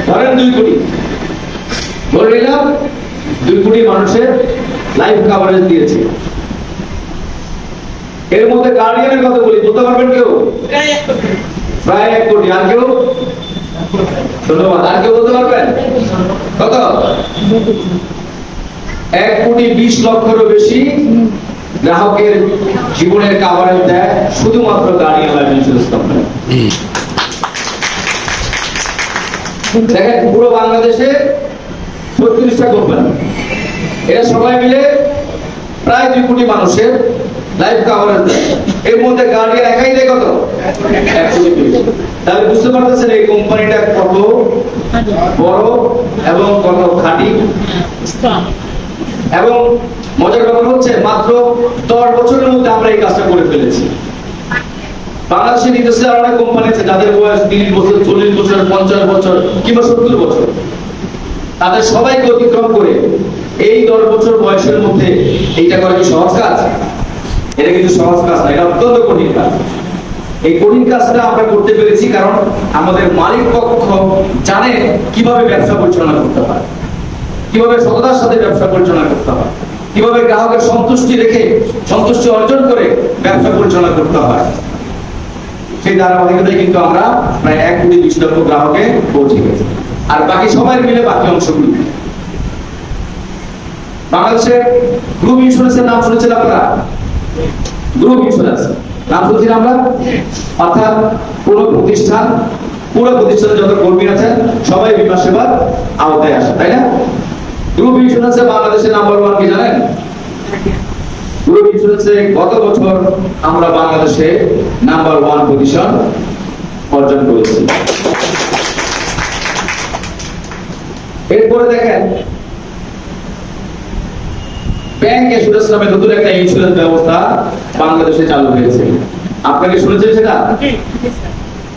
ধরেন 2 কোটি, ধরে নিলাম 2 কোটি মানুষের লাইফ কভারেজ দিয়েছে। এর মধ্যে গার্ডিয়ানের কথা বলি, বলতে পারবেন কেউ? প্রায় 1 কোটি। আর কেউ? ধন্যবাদ। আর কেউ বলতে পারবেন? কত? 1 কোটি 20 লক্ষেরও বেশি গ্রাহকের জীবনের কভারেজ দেয় শুধুমাত্র গার্ডিয়ান লাইফ ইন্স্যুরেন্স কোম্পানি। দেখেন, পুরো বাংলাদেশে 36টা কোম্পানি, এরা সবাই মিলে প্রায় 2 কোটি মানুষের লাইফ কভারেজ দেয়। এর মধ্যে গার্ডিয়ান একাই দেয় কত? 1 কোটি 20। তাহলে বুঝতে পারতেছেন এই কোম্পানিটা কত বড় এবং কত খাঁটি। এবং মজার ব্যাপার হচ্ছে মাত্র 10 বছরের মধ্যে আমরা এই কাজটা করে ফেলেছি। বাংলাদেশের ইতিহাসে আরো অনেক কোম্পানি আছে যাদের বয়স 30 বছর, 40 বছর, 50 বছর কিংবা 70 বছর। তাদের সবাইকে অতিক্রম করে এই 10 বছর বয়সের মধ্যে এইটা করা কি সহজ কাজ? এটা কিন্তু সহজ কাজ না, এটা অত্যন্ত কঠিন কাজ। এই কঠিন কাজটা আমরা করতে পেরেছি কারণ আমাদের মালিক পক্ষ জানে কিভাবে ব্যবসা পরিচালনা করতে হয়, কিভাবে সততার সাথে ব্যবসা পরিচালনা করতে হয়, কিভাবে গ্রাহকের সন্তুষ্টি রেখে সন্তুষ্টি অর্জন করে ব্যবসা পরিচালনা করতে হয়। সেই ধারাবাহিকতায় কিন্তু আমরা প্রায় 1 কোটি 20 লক্ষ গ্রাহকে পৌঁছে গেছি। আর বাকি সবাই মিলে বাকি অংশগুলি। বাংলাদেশের গ্রুপ ইন্স্যুরেন্সের নাম শুনেছেন আপনারা? গ্রুপ ইন্স্যুরেন্স নাম শুনছি আমরা। অর্থাৎ পুরো প্রতিষ্ঠানে যত কর্মী আছেন সবাই বীমা সেবার আওতায় আসে, তাই না? গ্রুপ ইন্স্যুরেন্সে বাংলাদেশের নাম্বার 1 কি জানেন? গ্রুপ ইন্স্যুরেন্সে গত বছর আমরা বাংলাদেশে নাম্বার 1 পজিশন অর্জন করেছি। এরপরে দেখেন, ব্যাংক ইন্স্যুরেন্স নামে নতুন একটা ইন্স্যুরেন্স ব্যবস্থা বাংলাদেশে চালু হয়েছে। আপনারা কি শুনেছেন সেটা?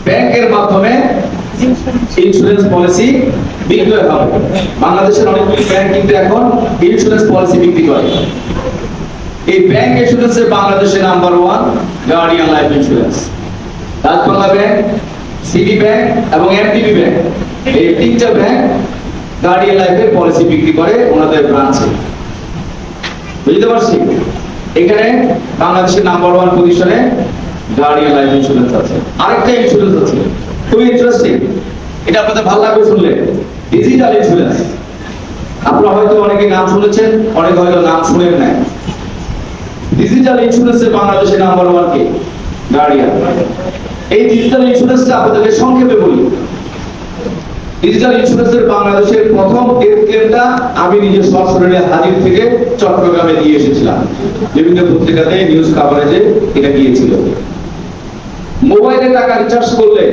ব্যাংকের মাধ্যমে ইন্স্যুরেন্স পলিসি বিক্রি হবে। বাংলাদেশের অনেকগুলি ব্যাংক কিন্তু এখন ইন্স্যুরেন্স পলিসি বিক্রি করে। এই ব্যাংক ইন্স্যুরেন্সে বাংলাদেশে number 1 Guardian Life Insurance. Rajbangla bank, City Bank এবং এমডিবি ব্যাংক, এই 3টা ব্যাংক গার্ডিয়ান লাইফের পলিসি বিক্রি করে ওনাদের ব্রাঞ্চে। বুঝতে পারছি? এখানে বাংলাদেশের নাম্বার 1 পজিশনে গার্ডিয়ান লাইফ ইন্স্যুরেন্স আছে। আরেকটা ইন্স্যুরেন্স আছে, খুব ইন্টারেস্টিং, এটা আপনাদের ভালো লাগবে শুনলে, ডিজিটাল ইন্স্যুরেন্স। আপনারা হয়তো অনেকে নাম শুনেছেন, অনেকে হয়তো নাম শুনেন নাই। ডিজিটাল ইন্স্যুরেন্সে বাংলাদেশের নাম্বার 1 কে? গার্ডিয়ান। এই ডিজিটাল ইন্স্যুরেন্সটা আপনাদেরকে সংক্ষেপে বলি। ডিজিটাল ইন্স্যুরেন্সের বাংলাদেশের প্রথম ডেথ ক্লেমটা আমি নিজে সশরীরে হাজির থেকে চট্টগ্রামে দিয়ে এসেছিলাম। বিভিন্ন পত্রিকাতে নিউজ কভারেজে এটা গিয়েছিল। মোবাইলে টাকা রিচার্জ করলে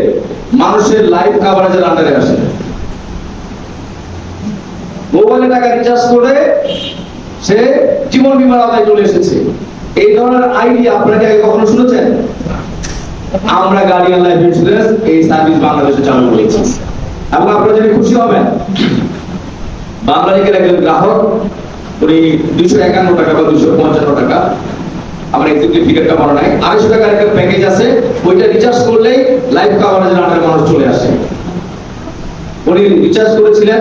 মানুষের লাইফ কভারেজের আন্ডারে আসে। মোবাইলে টাকা রিচার্জ করে সে জীবন বীমার আওতায় চলে এসেছে। এই ধরনের আইডিয়া আপনারা কি আগে কখনো শুনেছেন? আমরা গার্ডিয়ান লাইফ ইন্স্যুরেন্স এই সার্ভিস বাংলাদেশে চালু করেছি। এবং আপনারা জেনে খুশি হবেন, বাংলাদেশের একজন গ্রাহক, উনি 251 টাকা বা 255 টাকা, আমার এক্সাক্টলি ফিগারটা মনে নাই, 250 টাকার একটা প্যাকেজ আছে, ওইটা রিচার্জ করলেই লাইফ কভারেজের আন্ডারে মানুষ চলে আসে। উনি রিচার্জ করেছিলেন,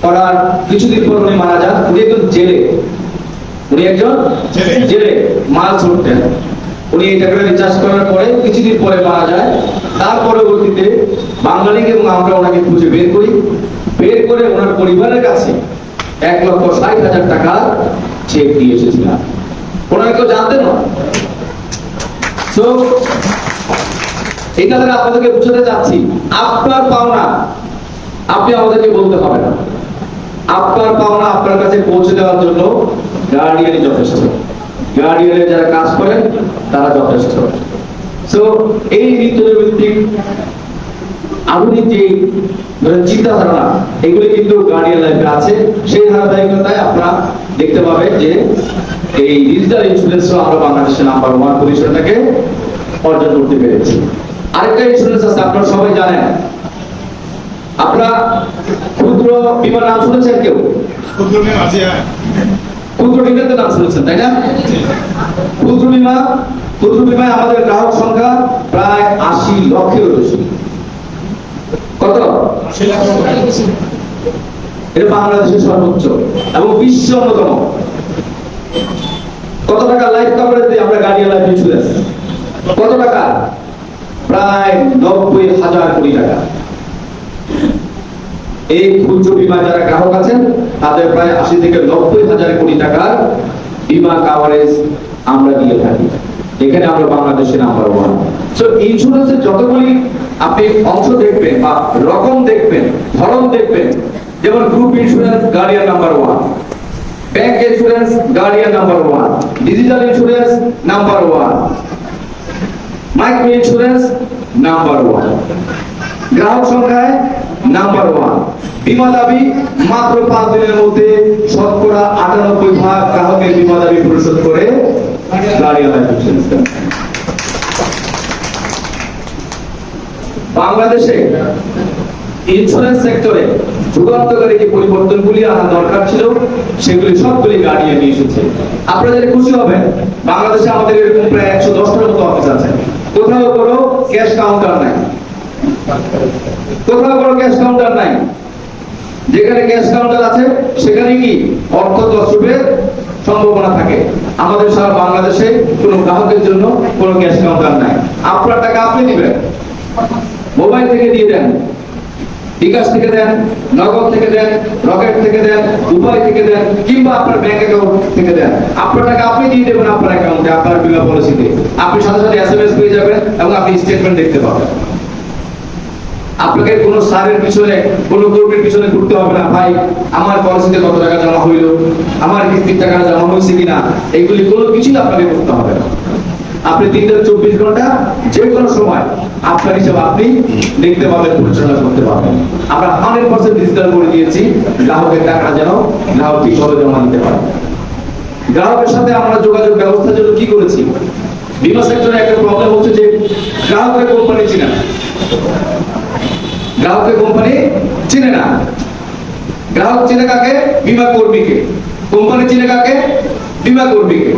করার কিছুদিন পর উনি মারা যান। উনি একজন জেলে মাল ছুটতেন। উনি এই টাকাটা রিচার্জ করার পরে কিছুদিন পরে মারা যায়। তার পরবর্তীতে বাংলালিংক এবং আমরা ওনাকে খুঁজে বের করে ওনার পরিবারের কাছে 1,60,000 টাকা চেক দিয়ে এসেছিলাম। ওনারা কেউ জানতেন না। তো এটা দ্বারা আপনাদেরকে বুঝাতে চাচ্ছি, আপনার পাওনা আপনি আমাদেরকে বলতে হবে না। আপনার পাওনা আপনার কাছে পৌঁছে দেওয়ার জন্য গার্ডিয়ানই যথেষ্ট। গার্ডিয়ানের যারা কাজ করেন তারা যথেষ্ট। সো এই নীতিভিত্তিক আধুনিক যে চিন্তাধারণা, এগুলি কিন্তু গার্ডিয়ান লাইফে আছে। সেই ধারাবাহিকতায় আপনারা দেখতে পাবেন যে এই ডিজিটাল ইন্স্যুরেন্সও আমরা বাংলাদেশের নাম্বার 1 পজিশনটাকে অর্জন করতে পেরেছি। আরেকটা ইন্স্যুরেন্স আছে, আপনারা সবাই জানেন। আপনারা ক্ষুদ্র বীমার নাম শুনেছেন কেউ? ক্ষুদ্র বীমার নাম শুনেছেন, তাই না? ক্ষুদ্র বীমায় আমাদের গ্রাহক সংখ্যা প্রায় 80 লক্ষেরও বেশি। কত? এটা বাংলাদেশের সর্বোচ্চ এবং বিশ্ব অন্যতম। কত টাকা লাইফ কভারেজ দিয়ে আমরা গার্ডিয়ান লাইফ ইন্স্যুরেন্স? কত টাকা? প্রায় 90,000 কোটি টাকা। এই ক্ষুদ্র বীমা যারা গ্রাহক আছেন তাদের প্রায় 80 থেকে 90,000 কোটি টাকার বীমা কভারেজ আমরা দিয়ে থাকি। এখানে আমরা বাংলাদেশে নাম্বার 1। সো ইন্স্যুরেন্সের যতগুলি আপনি অংশ দেখবেন বা রকম দেখবেন, ধরন দেখবেন, যেমন group insurance guardian number 1, bank insurance guardian number 1, digital insurance number 1, micro insurance number 1, গ্রাহক সংখ্যায় নাম্বার 1, বীমা দাবি মাত্র 5 দিনের মধ্যে শতকরা 98% গ্রাহকের বীমা দাবি পরিশোধ করে গার্ডিয়ান লাইফ ইন্স্যুরেন্স। বাংলাদেশে ইন্স্যুরেন্স সেক্টরে যুগান্তকারী যে পরিবর্তনগুলি আনা দরকার ছিল সেগুলি সবগুলি গার্ডিয়ান নিয়ে এসেছে। আপনারা যদি খুশি হবেন, বাংলাদেশে আমাদের এরকম প্রায় 110টার মতো অফিস আছে। কোথাও কোনো ক্যাশ কাউন্টার নাই, কোথাও কোনো ক্যাশ কাউন্টার নাই। যেখানে ক্যাশ কাউন্টার আছে সেখানে কি অর্থ তছরূপের সম্ভাবনা থাকে। আমাদের সারা বাংলাদেশে কোনো গ্রাহকের জন্য কোনো ক্যাশ কাউন্টার নাই। আপনার টাকা আপনি দিবেন, মোবাইল থেকে দিয়ে দেন, বিকাশ থেকে দেন, নগদ থেকে দেন, রকেট থেকে দেন, উপায় থেকে দেন, কিংবা আপনার ব্যাংক অ্যাকাউন্ট থেকে দেন। আপনার টাকা আপনি দিয়ে দেবেন আপনার অ্যাকাউন্টে, আপনার বীমা পলিসিতে। আপনি সাথে সাথে এসএমএস পেয়ে যাবেন এবং আপনি স্টেটমেন্ট দেখতে পাবেন। আপনাকে কোনো স্যারের পিছনে, কোনো কর্মীর পিছনে ঘুরতে হবে না, ভাই আমার পলিসিতে কত টাকা জমা হইল, আমার কিস্তির টাকা জমা হয়েছে কিনা, এগুলি কোনো কিছুই আপনাকে করতে হবে না। আপনি 3-24 ঘন্টা যে কোনো সময় আপনার হিসাব আপনি দেখতে পাবেন, পরিচালনা করতে পারবেন। আমরা 100% ডিজিটাল করে দিয়েছি, গ্রাহকের টাকা যেন গ্রাহক ঠিকভাবে জমা দিতে পারে। গ্রাহকের সাথে আমরা যোগাযোগ ব্যবস্থার জন্য কি করেছি? বীমা সেক্টরে একটা প্রবলেম হচ্ছে যে গ্রাহকের কোম্পানি চিনে না, গ্রাহকের কোম্পানি চিনে না। গ্রাহক চিনে কাকে? বীমা কর্মীকে। কোম্পানি চিনে কাকে? বীমা কর্মীকে।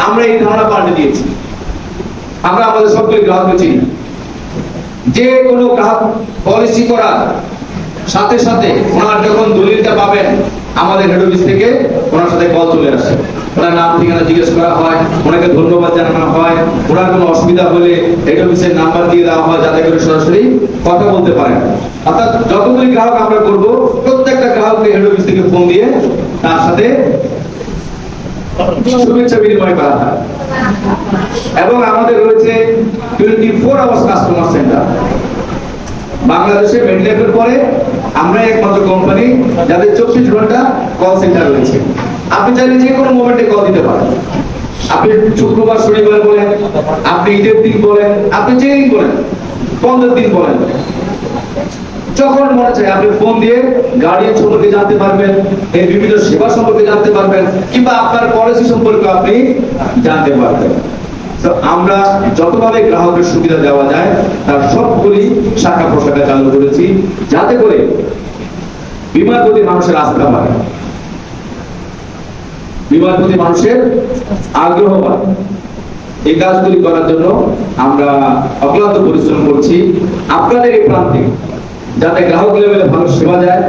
আমরা এই ধারণা পাল্টে দিয়েছি। আমরা আমাদের সবগুলি গ্রাহককে চিনি। যে কোনো গ্রাহক পলিসি করার সাথে সাথে ওনার যখন দলিলটা পাবেন, আমাদের হেড অফিস থেকে ওনার সাথে কল চলে আসে। ওনার নাম ঠিকানা জিজ্ঞেস করা হয়, ওনাকে ধন্যবাদ জানানো হয়, ওনার কোনো অসুবিধা হলে হেড অফিসের নাম্বার দিয়ে দেওয়া হয় যাতে করে সরাসরি কথা বলতে পারেন। অর্থাৎ যতগুলি গ্রাহক আমরা করব, প্রত্যেকটা গ্রাহককে হেড অফিস থেকে ফোন দিয়ে তার সাথে শুভেচ্ছা বিনিময় করা হয়। এবং আমাদের রয়েছে 24 আওয়ার্স কাস্টমার সেন্টার। বাংলাদেশে মেডলাইফের পরে আমরা একমাত্র কোম্পানি যাদের 24 ঘন্টা কল সেন্টার রয়েছে। আপনি চাইলে যে কোনো মোমেন্টে কল দিতে পারেন। আপনি শুক্রবার শনিবার বলেন, আপনি ঈদের দিন বলেন, আপনি যেই দিন বলেন, 15 দিন বলেন, যখন মনে চায় আপনি ফোন দিয়ে গার্ডিয়ান সম্পর্কে জানতে পারবেন, এই বিভিন্ন সেবা সম্পর্কে জানতে পারবেন, কিংবা আপনার পলিসি সম্পর্কে আপনি জানতে পারবেন। তো আমরা যতভাবে গ্রাহকের সুবিধা দেওয়া যায় তার সবগুলি শাখা প্রশাখা চালু করেছি, যাতে করে বীমার প্রতি মানুষের আস্থা বাড়ে, বীমার প্রতি মানুষের আগ্রহ বাড়ে। এই কাজগুলি করার জন্য আমরা অক্লান্ত পরিশ্রম করছি। আপনাদের এই প্রান্তে যাতে গ্রাহক লেভেলে ভালো সেবা যায়,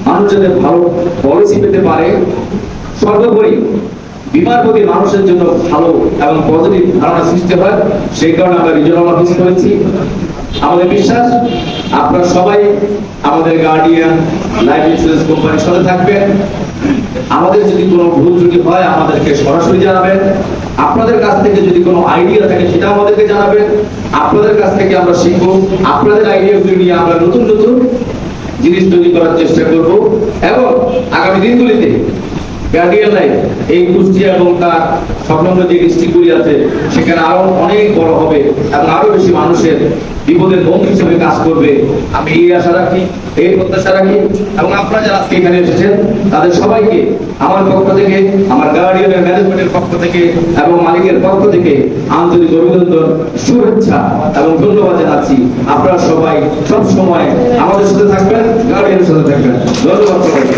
মানুষ যাতে ভালো পলিসি পেতে পারে, সর্বোপরি বীমার প্রতি মানুষের জন্য ভালো এবং পজিটিভ ধারণা সৃষ্টি হয়, সেই কারণে আমরা রিজিওনাল অফিস করেছি। আমাদের বিশ্বাস আপনারা সবাই আমাদের গার্ডিয়ান লাইফ ইন্স্যুরেন্স কোম্পানির সাথে থাকবেন। আমাদের যদি কোনো ভুল ত্রুটি হয় আমাদেরকে সরাসরি জানাবেন। আপনাদের কাছ থেকে যদি কোনো আইডিয়া থাকে সেটা আমাদেরকে জানাবেন। আপনাদের কাছ থেকে আমরা শিখবো, আপনাদের আইডিয়াগুলি নিয়ে আমরা নতুন নতুন জিনিস তৈরি করার চেষ্টা করব এবং আগামী দিনগুলিতে গার্ডিয়ান লাইফ এই কুষ্টিয়া এবং তার সংলগ্ন যে ডিস্ট্রিক্টগুলি আছে সেখানে আরো অনেক বড় হবে এবং আরো বেশি মানুষের বিপদের বন্ধু হিসেবে কাজ করবে। আমি এই আশা রাখি, এই প্রত্যাশা রাখি এবং আপনারা যারা আজকে এখানে এসেছেন তাদের সবাইকে আমার পক্ষ থেকে, আমার গার্ডিয়ানের ম্যানেজমেন্টের পক্ষ থেকে এবং মালিকের পক্ষ থেকে আন্তরিক অভিনন্দন, শুভেচ্ছা এবং ধন্যবাদ জানাচ্ছি। আপনারা সবাই সব সময় আমাদের সাথে থাকবেন, গার্ডিয়ানের সাথে থাকবেন। ধন্যবাদ সবাইকে।